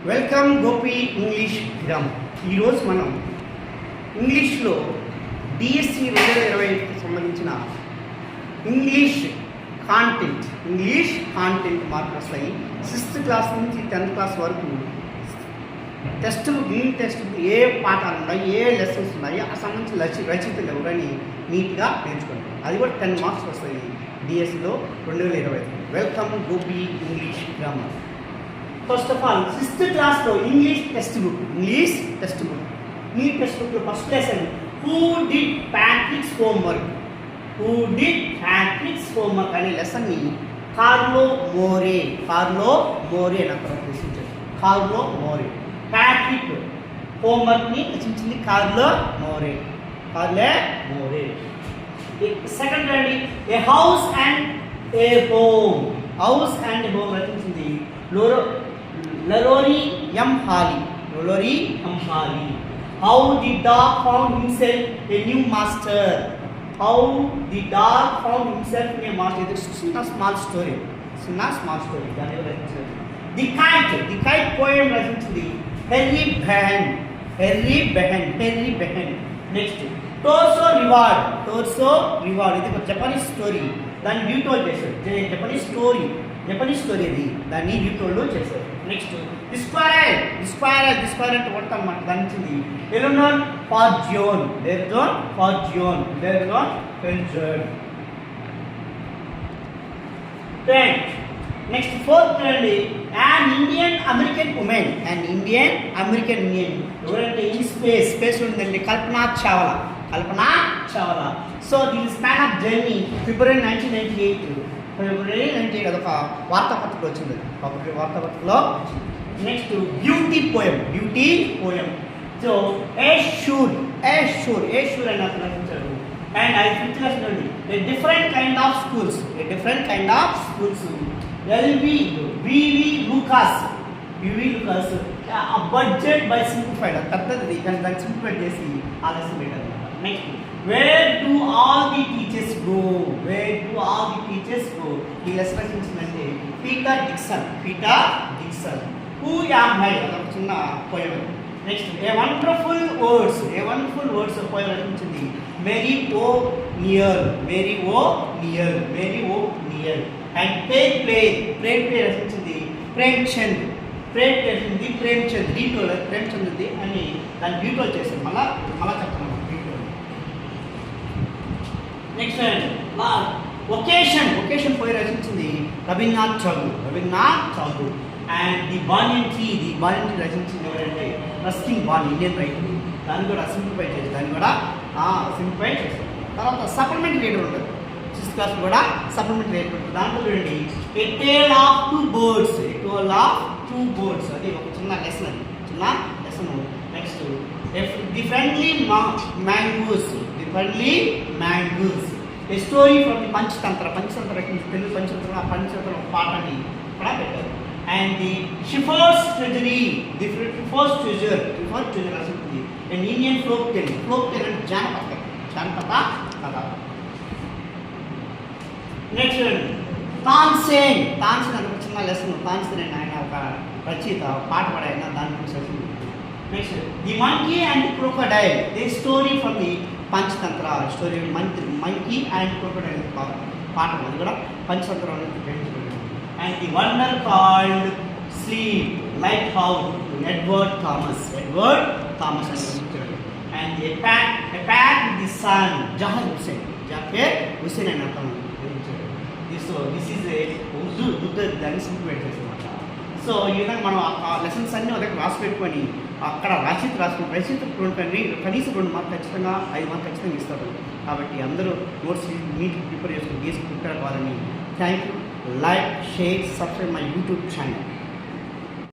Welcome Gopi English grammar. ఈరోజు మనం ఇంగ్లీష్లో డిఎస్సి 2020కి సంబంధించిన ఇంగ్లీష్ కాంటెంట్ మార్కులు వస్తాయి. 6th క్లాస్ నుంచి 10th క్లాస్ వరకు టెస్ట్ గ్రీన్ టెస్ట్ ఏ పాఠాలు ఉన్నాయి, ఏ లెసన్స్ ఉన్నాయి, ఆ సంబంధించిన రచయితలు ఎవరని నీట్గా నేర్చుకుంటాం. అది కూడా 10 మార్క్స్ వస్తాయి డిఎస్సిలో 2020. Welcome Gopi English grammar. First of all 6th క్లాస్లో ఇంగ్లీష్ టెక్స్ట్ బుక్ ఈ టెక్స్ట్ బుక్లో first lesson who did Patrick's homework అనే లెసన్ని కార్లో మోరే అని అక్కడ ప్రశ్నించారు. కార్లో మోరే ప్యాట్రిక్ హోంవర్క్ని రచించింది కార్లో మోరే. సెకండ్ రండి, a house and a home రచించింది లలోరి ఎం హాలి. How the dog found himself a new master. ఇది చిన్న స్మాల్ స్టోరీ దాని రచించారు. ది కైట్ పోయం రచించింది హెర్రీ బెహన్. నెక్స్ట్ టోర్సో రివార్డ్ ఇది ఒక జపనీస్ స్టోరీ, దాన్ని డ్యూటోల్ చేశారు. జపనీస్ స్టోరీ అది, దాన్ని డ్యూటోల్లో చేశారు. నెక్స్ట్ డిస్క్వైర్ అంటే కొడతా అన్నమాట. దాని నుంచి ఎలోనోర్ ఫార్జియోన్. నెక్స్ట్ ఫోర్త్ అండి, ఇండియన్ అమెరికన్ ఉమెన్ ఎవరంటే ఇన్ స్పేస్ ఉందండి, కల్పనా చావ్లా. సో దీని స్పాన్ ఆఫ్ జర్నీ ఫిబ్రవరి 1998 అదొక వార్తాపత్రికలో వచ్చింది. వార్తాపత్రికలో next beauty poem. So E Shure అని అతను రచించారు. అండ్ అది ఫిఫ్త్ లెసన్ అండి, a different kind of schools E V Lucas abridged by simplified. పెద్దది కానీ దాన్ని సింప్లిఫైడ్ చేసి ఆ లెసన్ పెట్టారు. Next where do all the teachers go. ఈ lesson రచించిందంటే Peter Dixon. Who am I అదొక చిన్న poem. Next a wonderful words poem రచించింది Mary O'Neill. And play రచించింది ప్రేమ్చంద్. ప్రేమ్చంద్ అని దాన్ని డ్యూటోల్ చేశారు. మళ్ళా చెప్తున్నాను. నెక్స్ట్ ఒకేషన్ పోయి రచించింది Rabindranath Tagore. And the banyan tree రచించింది ఎవరంటే రస్కిన్ బాండ్, ఇండియన్ రైటర్. దాన్ని కూడా సింప్లిఫై చేశారు. తర్వాత సప్లిమెంటరీ రీడర్ ఉంటుంది. 6th క్లాస్ కూడా సప్లిమెంటరీ రీడర్ ఉంటుంది. దాంట్లో చూడండి a tale of two birds అది ఒక చిన్న lesson. Next the friendly mangoes a story from the Panchatantra Telugu Panchatantra ఒక పాటని కూడా పెట్టారు. అండ్ ది షిఫర్స్ ట్రెజరీ రచించింది అండ్ ఇండియన్ ఫోక్ టెల్ అంటే జానపద కథ. నెక్స్ట్ తాన్సేన్ అంటే ఒక చిన్న లెసన్. తాన్సేన్ అని ఆయన ఒక రచయిత, పాట పాడాయన, దాని గురించి. Next the monkey and crocodile the story from the Panchatantra story. Monkey and crocodile పాట అది కూడా పంచతంత్రం అనేది గ్రహించబడింది. And the wonder called sleep lighthouse Edward Thomas అని గ్రహించాడు. And a pack the sun Zakir Hussain అని అతను గ్రహించాడు. దిస్ ఈజ్ ఏ ఉర్దూ దాన్ని సింప్లిఫై చేసేమాట. సో ఈ విధంగా మనం ఆ లెసన్స్ అన్నీ ఒక దగ్గర రాసి పెట్టుకొని అక్కడ రచయిత కనీసం 2 మార్కులు ఖచ్చితంగా 5 మార్కులు ఖచ్చితంగా ఇస్తారు. కాబట్టి అందరూ నోట్స్ నీట్గా ప్రిపేర్ చేసుకుని ప్రిపేర్ అవ్వాలని. Thank you. Like, share, subscribe my YouTube channel.